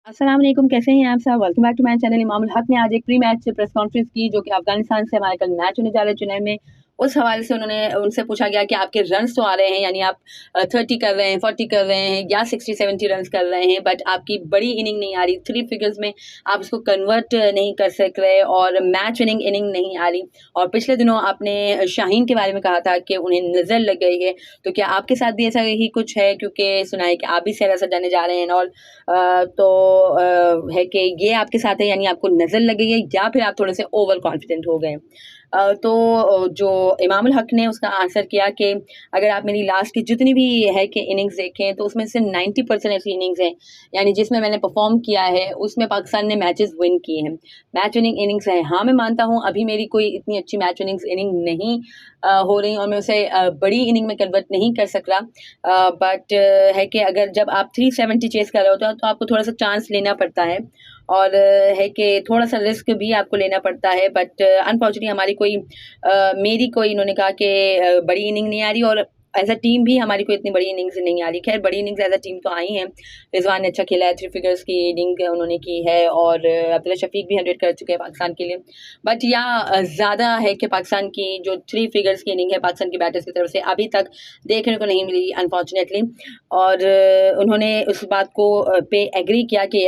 अस्सलाम वालेकुम, कैसे हैं आप सब? Welcome back to my channel. Imamul Haq ने आज एक प्री मैच प्रेस कॉन्फ्रेंस की जो कि अफगानिस्तान से हमारा कल मैच होने जा रहा है चेन्नई में। उस हवाले से उनसे पूछा गया कि आपके रन्स तो आ रहे हैं, यानी आप 30 कर रहे हैं, 40 कर रहे हैं या 60-70 रन्स कर रहे हैं, बट आपकी बड़ी इनिंग नहीं आ रही, 3 फिगर्स में आप उसको कन्वर्ट नहीं कर सक रहे और मैच विनिंग इनिंग नहीं आ रही। और पिछले दिनों आपने शाहीन के बारे में कहा था कि उन्हें नज़र लग गई है, तो क्या आपके साथ भी ऐसा ही कुछ है? क्योंकि सुना है कि आप भी सेरा सजाने जा रहे हैं और है कि ये आपके साथ है, यानी आपको नज़र लग गई है या फिर आप थोड़े से ओवर कॉन्फिडेंट हो गए। जो इमामुल हक ने उसका आंसर किया कि अगर आप मेरी लास्ट की जितनी भी है कि इनिंग्स देखें तो उसमें से 90% ऐसी इनिंग्स हैं, यानी जिसमें मैंने परफॉर्म किया है उसमें पाकिस्तान ने मैचेस विन किए हैं, मैच विनिंग इनिंग्स हैं। हाँ, मैं मानता हूँ अभी मेरी कोई इतनी अच्छी मैच विनिंग्स इनिंग नहीं हो रही और मैं उसे बड़ी इनिंग में कन्वर्ट नहीं कर सक रहा, बट है कि अगर जब आप 370 चेस कर रहे होते हो तो आपको थोड़ा सा चांस लेना पड़ता है और है कि थोड़ा सा रिस्क भी आपको लेना पड़ता है। बट अनफॉर्चुनेटली हमारी मेरी कोई इन्होंने कहा कि बड़ी इनिंग नहीं आ रही और एज अ टीम भी हमारी कोई इतनी बड़ी इनिंग्स नहीं आ रही। खैर, बड़ी इनिंग्स एज अ टीम तो आई हैं। रिजवान ने अच्छा खेला है, 3 फिगर्स की इनिंग उन्होंने की है और अब्दुल्ला शफीक भी 100 कर चुके हैं पाकिस्तान के लिए। बट ज़्यादा है कि पाकिस्तान की जो 3 फिगर्स की इनिंग है पाकिस्तान की बैटर्स की तरफ से अभी तक देखने को नहीं मिली अनफॉर्चुनेटली। और उन्होंने उस बात को पे एग्री किया कि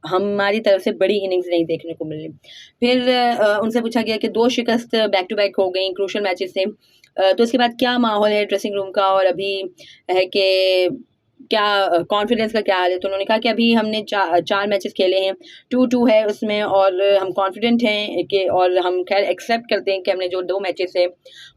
हमारी तरफ से बड़ी इनिंग्स नहीं देखने को मिली। फिर उनसे पूछा गया कि 2 शिकस्त बैक टू बैक हो गई क्रूशियल मैचेस से, तो उसके बाद क्या माहौल है ड्रेसिंग रूम का और अभी है कि क्या कॉन्फिडेंस का क्या हाल है? तो उन्होंने कहा कि अभी हमने 4 मैचेस खेले हैं, 2-2 है उसमें और हम कॉन्फिडेंट हैं कि और हम खैर एक्सेप्ट करते हैं कि हमने जो 2 मैचेस हैं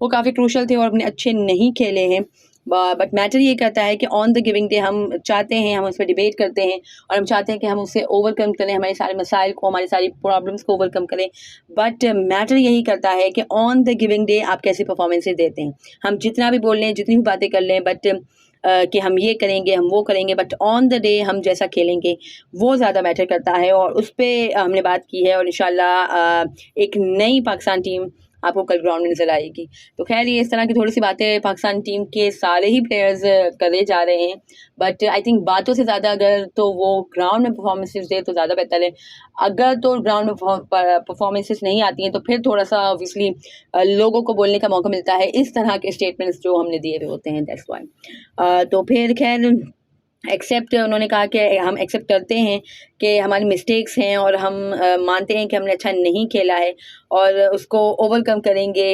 वो काफ़ी क्रूशियल थे और हमने अच्छे नहीं खेले हैं। बट मैटर ये कहता है कि ऑन द गिविंग डे हम चाहते हैं, हम उस पर डिबेट करते हैं और हम चाहते हैं कि हम उससे ओवरकम करें, हमारे सारे मसाइल को, हमारी सारी प्रॉब्लम्स को ओवरकम करें। बट मैटर यही करता है कि ऑन द गिविंग डे आप कैसी परफॉर्मेंसेज देते हैं। हम जितना भी बोल लें, जितनी भी बातें कर लें, बट कि हम ये करेंगे, हम वो करेंगे, बट ऑन द डे हम जैसा खेलेंगे वो ज़्यादा मैटर करता है और उस पर हमने बात की है और इंशाल्लाह एक नई पाकिस्तान टीम आपको कल ग्राउंड में नज़र आएगी। तो खैर, ये इस तरह की थोड़ी सी बातें पाकिस्तान टीम के सारे ही प्लेयर्स करे जा रहे हैं, बट आई थिंक बातों से ज़्यादा अगर तो वो ग्राउंड में परफॉर्मेंसेस दे तो ज़्यादा बेहतर है। अगर तो ग्राउंड में परफॉर्मेंसेस नहीं आती हैं तो फिर थोड़ा सा ऑब्वियसली लोगों को बोलने का मौका मिलता है इस तरह के स्टेटमेंट्स जो हमने दिए हुए होते हैं, दैट्स वाई। तो फिर खैर एक्सेप्ट उन्होंने कहा कि हम एक्सेप्ट करते हैं कि हमारी मिस्टेक्स हैं और हम मानते हैं कि हमने अच्छा नहीं खेला है और उसको ओवरकम करेंगे,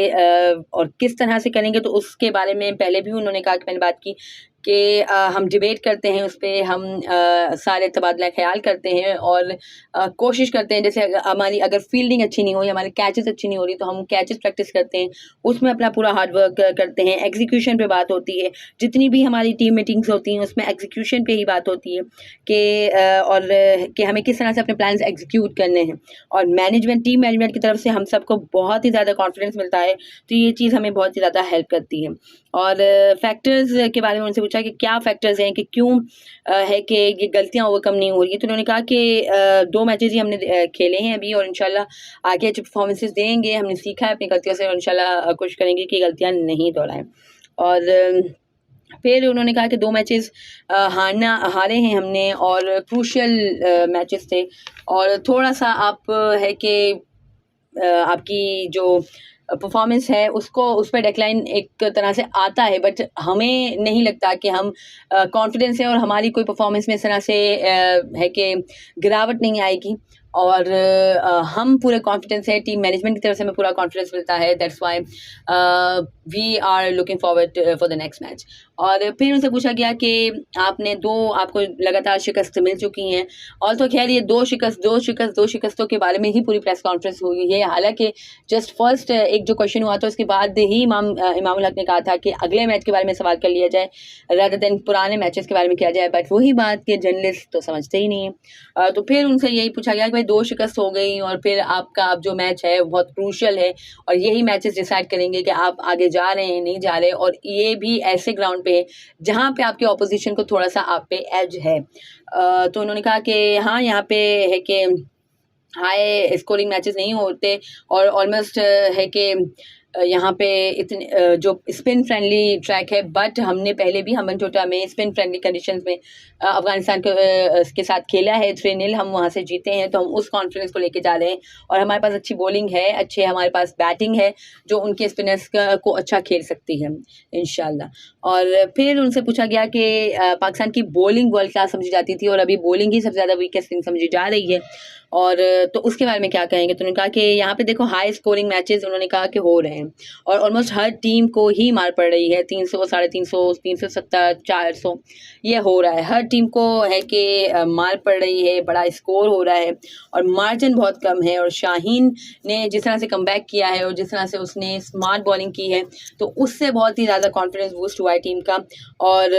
और किस तरह से करेंगे तो उसके बारे में पहले भी उन्होंने कहा कि मैंने बात की कि हम डिबेट करते हैं उस पर, हम सारे तबादला ख्याल करते हैं और कोशिश करते हैं, जैसे हमारी अगर फील्डिंग अच्छी नहीं हो या हमारी कैचेस अच्छी नहीं हो रही तो हम कैचेस प्रैक्टिस करते हैं, उसमें अपना पूरा हार्ड वर्क करते हैं। एग्जीक्यूशन पे बात होती है, जितनी भी हमारी टीम मीटिंग्स होती हैं उसमें एग्जीक्यूशन पे ही बात होती है कि और कि हमें किस तरह से अपने प्लान्स एग्जीक्यूट करने हैं और टीम मैनेजमेंट की तरफ से हम सबको बहुत ही ज़्यादा कॉन्फिडेंस मिलता है, तो ये चीज़ हमें बहुत ही ज़्यादा हेल्प करती है। और फैक्टर्स के बारे में उनसे पूछा कि क्या फैक्टर्स हैं कि क्यों है कि ये गलतियाँ ओवरकम नहीं हो रही, तो उन्होंने कहा कि 2 मैचेस ही हमने खेले हैं अभी और इंशाल्लाह आगे अच्छे परफॉर्मेंसेस देंगे, हमने सीखा है अपनी गलतियों से और इंशाल्लाह कोशिश करेंगे कि गलतियाँ नहीं दोहराएं। और फिर उन्होंने कहा कि 2 मैचेस हारे हैं हमने और क्रूशियल मैचेस थे और थोड़ा-सा आप है कि आपकी जो परफॉर्मेंस है उसको उस पे डिक्लाइन एक तरह से आता है, बट हमें नहीं लगता कि हम कॉन्फिडेंस है और हमारी कोई परफॉर्मेंस में इस तरह से है कि गिरावट नहीं आएगी और हम पूरे कॉन्फिडेंस है, टीम मैनेजमेंट की तरफ से हमें पूरा कॉन्फिडेंस मिलता है, that's why we are looking forward for the next match. और फिर उनसे पूछा गया कि आपको लगातार शिकस्त मिल चुकी हैं और तो खैर ये 2 शिकस्तों के बारे में ही पूरी प्रेस कॉन्फ्रेंस हुई है। हालांकि जस्ट फर्स्ट एक जो क्वेश्चन हुआ था उसके बाद ही इमामुल हक ने कहा था कि अगले मैच के बारे में सवाल कर लिया जाए रादर देन पुराने मैचेस के बारे में किया जाए, बट वही बात कि जर्नलिस्ट तो समझते ही नहीं है। तो फिर उनसे यही पूछा गया कि भाई 2 शिकस्त हो गई और फिर आपका अब जो मैच है बहुत क्रूशियल है और यही मैचेस डिसाइड करेंगे कि आप आगे जा रहे हैं नहीं जा रहे, और ये भी ऐसे ग्राउंड पे है जहाँ पे आपके ऑपोजिशन को थोड़ा सा आप पे एज है। तो उन्होंने कहा कि हाँ, यहाँ पे है कि हाई स्कोरिंग मैचेस नहीं होते और ऑलमोस्ट है कि यहाँ पे इतने जो स्पिन फ्रेंडली ट्रैक है, बट हमने पहले भी हम्बनटोटा में स्पिन फ्रेंडली कंडीशंस में अफगानिस्तान के साथ खेला है, 3-0 हम वहाँ से जीते हैं। तो हम उस कॉन्फिडेंस को लेके जा रहे हैं और हमारे पास अच्छी बॉलिंग है, अच्छे हमारे पास बैटिंग है जो उनके स्पिनर्स को अच्छा खेल सकती है इंशाल्लाह। और फिर उनसे पूछा गया कि पाकिस्तान की बॉलिंग वर्ल्ड क्लास समझी जाती थी और अभी बॉलिंग ही सबसे ज़्यादा वीकेस्ट थिंग समझी जा रही है, और तो उसके बारे में क्या कहेंगे। तो उन्होंने कहा कि यहाँ पे देखो हाई स्कोरिंग मैचेस उन्होंने कहा कि हो रहे हैं और ऑलमोस्ट हर टीम को ही मार पड़ रही है, 300, 350, 370, 400 ये हो रहा है, हर टीम को है कि मार पड़ रही है, बड़ा स्कोर हो रहा है और मार्जिन बहुत कम है। और शाहीन ने जिस तरह से कमबैक किया है और जिस तरह से उसने स्मार्ट बॉलिंग की है तो उससे बहुत ही ज़्यादा कॉन्फिडेंस बूस्ट हुआ है टीम का, और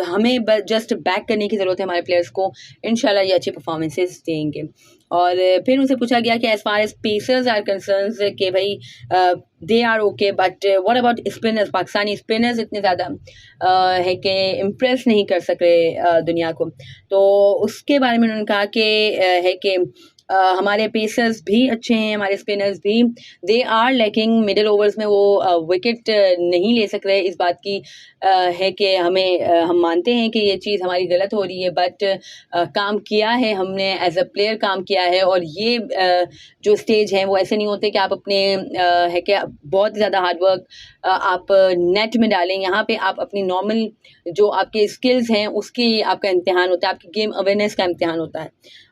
हमें जस्ट बैक करने की ज़रूरत है हमारे प्लेयर्स को, इंशाल्लाह ये अच्छी परफॉर्मेंसेस देंगे। और फिर उनसे पूछा गया कि as far as pacers are concerns कि भाई they are okay, but what about spinners, Pakistani spinners इतने ज़्यादा है कि इम्प्रेस नहीं कर सक रहे दुनिया को। तो उसके बारे में उन्होंने कहा कि है कि हमारे पेसर्स भी अच्छे हैं, हमारे स्पिनर्स भी, they are lacking middle overs में, वो विकेट नहीं ले सक रहे। इस बात की है कि हम मानते हैं कि ये चीज़ हमारी गलत हो रही है, बट काम किया है हमने, एज अ प्लेयर काम किया है। और ये जो स्टेज हैं वो ऐसे नहीं होते कि आप अपने है कि बहुत ज़्यादा हार्डवर्क आप नेट में डालें, यहाँ पे आप अपनी नॉर्मल जो आपके स्किल्स हैं उसकी आपका इम्तिहान होता है, आपकी गेम अवेयरनेस का इम्तिहान होता है।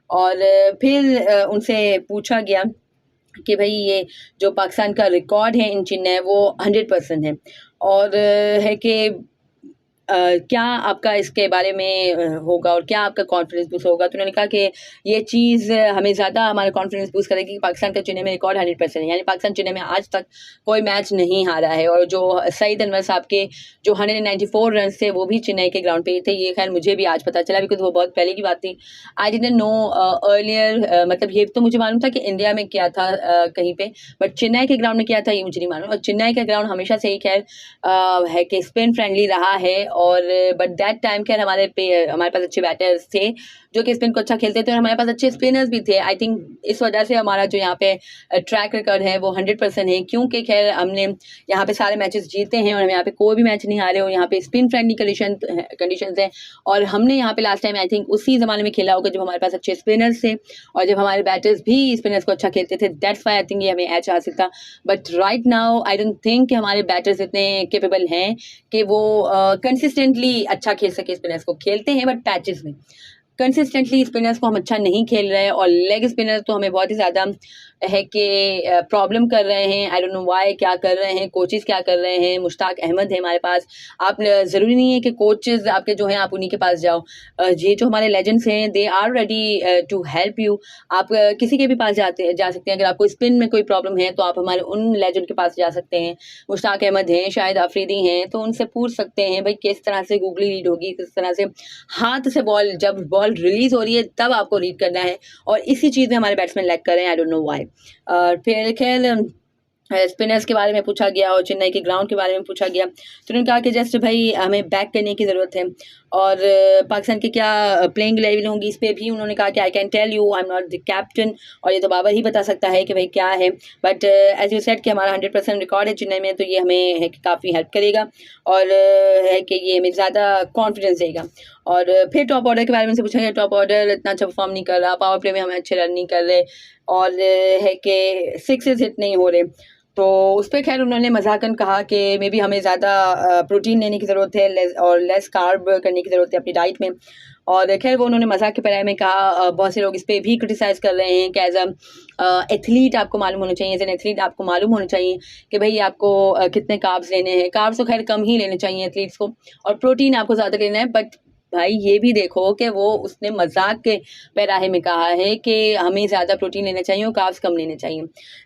और फिर उनसे पूछा गया कि भाई ये जो पाकिस्तान का रिकॉर्ड है इन चेन्नई वो 100% है, और है कि क्या आपका इसके बारे में होगा और क्या आपका कॉन्फिडेंस बूस्ट होगा। तो उन्होंने कहा कि ये चीज़ हमें ज़्यादा हमारा कॉन्फिडेंस बूस्ट करेगी कि पाकिस्तान का चेन्नई में रिकॉर्ड 100% है, यानी पाकिस्तान चेन्नई में आज तक कोई मैच नहीं हारा है। और जो सईद अनवर साहब के जो 194 रन थे वो भी चेन्नई के ग्राउंड पे ही थे, ये खैर मुझे भी आज पता चला बिकॉज वो बहुत पहले की बात थी, आई डिडंट नो अर्लियर। मतलब ये तो मुझे मालूम था कि इंडिया में किया था कहीं पे, बट चेन्नई के ग्राउंड में किया था ये मुझे नहीं मालूम। और चेन्नई का ग्राउंड हमेशा से ही खैर है कि स्पिन फ्रेंडली रहा है, और बट दैट टाइम खैर हमारे पास अच्छे बैटर्स थे जो कि स्पिन को अच्छा खेलते थे और हमारे पास अच्छे स्पिनर्स भी थे। आई थिंक इस वजह से हमारा जो यहाँ पे ट्रैक रिकॉर्ड है वो 100% है, क्योंकि खैर हमने यहाँ पे सारे मैचेस जीते हैं और हम यहाँ पे कोई भी मैच नहीं हारे, और यहाँ पे स्पिन फ्रेंडली कंडीशंस हैं। और हमने यहाँ पे लास्ट टाइम आई थिंक उसी ज़माने में खेला होगा जब हमारे पास अच्छे स्पिनर्स थे और जब हमारे बैटर्स भी स्पिनर्स को अच्छा खेलते थे, दैट्स वाई आई थिंक ये हमें एच हासिल था। But right now I don't think कि हमारे बैटर्स इतने केपेबल हैं कि वो कंसिस्टेंटली अच्छा खेल सके। स्पिनर्स को खेलते हैं बट पैचेस में, कंसिस्टेंटली स्पिनर्स को हम अच्छा नहीं खेल रहे हैं, और लेग स्पिनर्स तो हमें बहुत ही ज़्यादा है कि प्रॉब्लम कर रहे हैं। आई डोंट नो व्हाई, क्या कर रहे हैं कोचेस, क्या कर रहे हैं। मुश्ताक अहमद है हमारे पास, आप ज़रूरी नहीं है कि कोचेस आपके जो हैं आप उन्हीं के पास जाओ, ये जो हमारे लेजेंड्स हैं they are ready to help you. आप किसी के भी पास जा सकते हैं, अगर आपको स्पिन में कोई प्रॉब्लम है तो आप हमारे उन लेजेंड के पास जा सकते हैं। मुश्ताक अहमद हैं, शाहिद अफरीदी हैं, तो उनसे पूछ सकते हैं भाई किस तरह से गूगली रीड होगी, किस तरह से हाथ से बॉल, जब बॉल रिलीज हो रही है तब आपको रीड करना है, और इसी चीज़ में हमारे बैट्समैन लैग कर रहे हैं। I don't know why. फिर खैर स्पिनर्स के बारे में पूछा गया और चेन्नई के ग्राउंड के बारे में पूछा गया, तो उन्होंने कहा कि जस्ट भाई हमें बैक करने की ज़रूरत है। और पाकिस्तान की क्या प्लेइंग लेवल होंगी इस पर भी उन्होंने कहा कि I can tell you, I am not the captain, और ये तो बाबर ही बता सकता है कि भाई क्या है। बट एज यू सेड कि हमारा 100% रिकॉर्ड है चेन्नई में, तो ये हमें है कि काफ़ी हेल्प करेगा और है कि ये हमें ज़्यादा कॉन्फिडेंस देगा। और फिर टॉप ऑर्डर के बारे में से पूछा गया, टॉप ऑर्डर इतना अच्छा परफॉर्म नहीं कर रहा, पावर प्ले में हमें अच्छे रन नहीं कर रहे, और है कि सिक्सेस हिट नहीं हो रहे। तो उस पर खैर उन्होंने मजाकन कहा कि मे बी हमें ज़्यादा प्रोटीन लेने की ज़रूरत है और लेस कार्ब करने की ज़रूरत है अपनी डाइट में। और खैर वो उन्होंने मजाक के पैराए में कहा, बहुत से लोग इस पर भी क्रिटिसाइज़ कर रहे हैं कि एज अ एथलीट आपको मालूम होना चाहिए, एज एन एथलीट आपको मालूम होना चाहिए कि भाई आपको कितने कार्ब्स लेने हैं। कार्ब्स तो खैर कम ही लेने चाहिए एथलीट्स को, और प्रोटीन आपको ज़्यादा लेना है। बट भाई ये भी देखो कि वो उसने मजाक के पैराहे में कहा है कि हमें ज़्यादा प्रोटीन लेना चाहिए और कार्ब्स कम लेने चाहिए।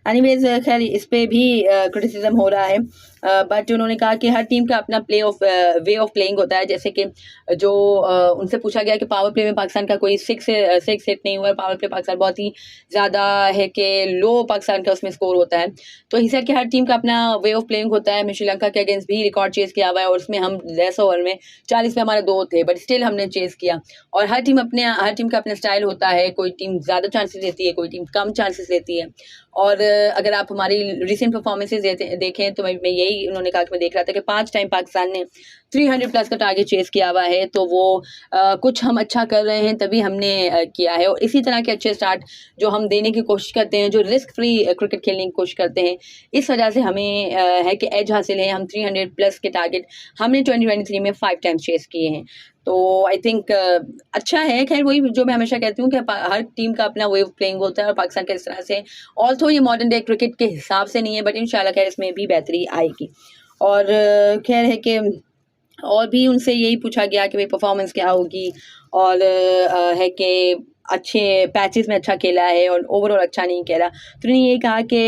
एनीवेज खैर इस पे भी क्रिटिसिज्म हो रहा है, बट उन्होंने कहा कि हर टीम का अपना वे ऑफ प्लेइंग होता है। जैसे कि जो उनसे पूछा गया कि पावर प्ले में पाकिस्तान का कोई सिक्स हिट नहीं हुआ है, पावर प्ले पाकिस्तान बहुत ही ज़्यादा है कि लो पाकिस्तान का उसमें स्कोर होता है। तो ही सेड कि हर टीम का अपना वे ऑफ प्लेइंग होता है। हमें श्रीलंका के अगेंस्ट भी रिकॉर्ड चेस किया हुआ है और उसमें हम 10 ओवर में 40 पे हमारे 2 थे, बट स्टिल हमने चेस किया। और हर टीम का अपना स्टाइल होता है, कोई टीम ज़्यादा चांसेस लेती है, कोई टीम कम चांसेस लेती है। और अगर आप हमारी रिसेंट परफॉर्मेंसेज देखें तो मैं यही उन्होंने कहा कि मैं देख रहा था कि 5 टाइम पाकिस्तान ने 300 प्लस का टारगेट चेस किया हुआ है, तो वो कुछ हम अच्छा कर रहे हैं तभी हमने किया है। और इसी तरह के अच्छे स्टार्ट जो हम देने की कोशिश करते हैं, जो रिस्क फ्री क्रिकेट खेलने की कोशिश करते हैं, इस वजह से हमें है कि एज हासिल है। हम 300 प्लस के टारगेट हमने 2023 में 5 टाइम्स चेस किए हैं। तो आई थिंक अच्छा है। खैर वही जो मैं हमेशा कहती हूँ कि हर टीम का अपना वे ऑफ प्लेइंग होता है और पाकिस्तान का इस तरह से, ऑल्थो ये मॉडर्न डे क्रिकेट के हिसाब से नहीं है, बट इंशाल्लाह खैर इसमें भी बेहतरी आएगी। और खैर है कि और भी उनसे यही पूछा गया कि भाई परफॉर्मेंस क्या होगी, और है कि अच्छे पैचेस में अच्छा खेला है और ओवरऑल अच्छा नहीं खेला। तो उन्होंने ये कहा कि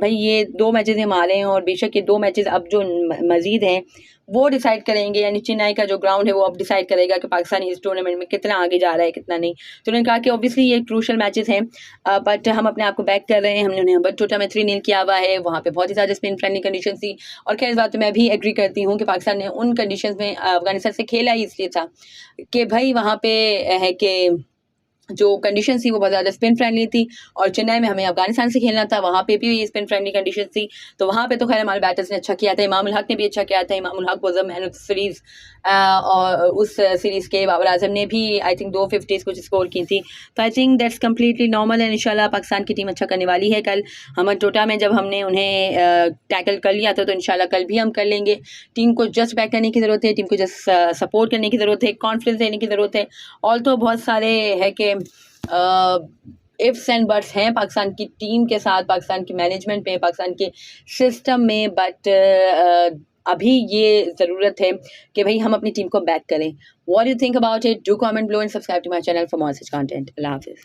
भाई ये 2 मैचेस हम हारे हैं और बेशक ये 2 मैचेस अब जो मज़ीद हैं वो डिसाइड करेंगे, यानी चेन्नई का जो ग्राउंड है वो अब डिसाइड करेगा कि पाकिस्तान इस टूर्नामेंट में कितना आगे जा रहा है कितना नहीं। तो उन्होंने कहा कि ऑब्वियसली ये क्रूशल मैचेस हैं, बट हम अपने आप को बैक कर रहे हैं। हमने उन्हें बटोटा में 3-0 किया हुआ है, वहाँ पे बहुत ही ज़्यादा स्पिन फ्रेंडली कंडीशन थी। और खैर इस बात मैं भी एग्री करती हूँ कि पाकिस्तान ने उन कंडीशंस में अफगानिस्तान से खेला ही इसलिए था कि भाई वहाँ पे है कि जो कंडीशन थी वो बहुत ज़्यादा स्पिन फ्रेंडली थी, और चेन्नई में हमें अफगानिस्तान से खेलना था, वहाँ पे भी स्पिन फ्रेंडली कंडीशन थी। तो वहाँ पे तो खैर हमारे बैटर्स ने अच्छा किया था, इमामुल हक ने भी अच्छा किया था। Imamul Haq was a man of series, और उस सीरीज़ के बाबर आजम ने भी आई थिंक 2 50s कुछ स्कोर की थी। तो I think that's completely normal है। इंशाल्लाह पाकिस्तान की टीम अच्छा करने वाली है। कल हम टोटा में जब हमने उन्हें टैकल कर लिया था, तो इंशाल्लाह कल भी हम कर लेंगे। टीम को जस्ट बैक करने की ज़रूरत है, टीम को जस्ट सपोर्ट करने की ज़रूरत है, कॉन्फिडेंस देने की ज़रूरत है। ऑल्थो बहुत सारे है कि इफ्स एंड बट्स हैं पाकिस्तान की टीम के साथ, पाकिस्तान की मैनेजमेंट में, पाकिस्तान के सिस्टम में, बट अभी ये ज़रूरत है कि भाई हम अपनी टीम को बैक करें। What do you think about it? Do comment below and subscribe to my channel for more such content. अल्लाह हाफिज़।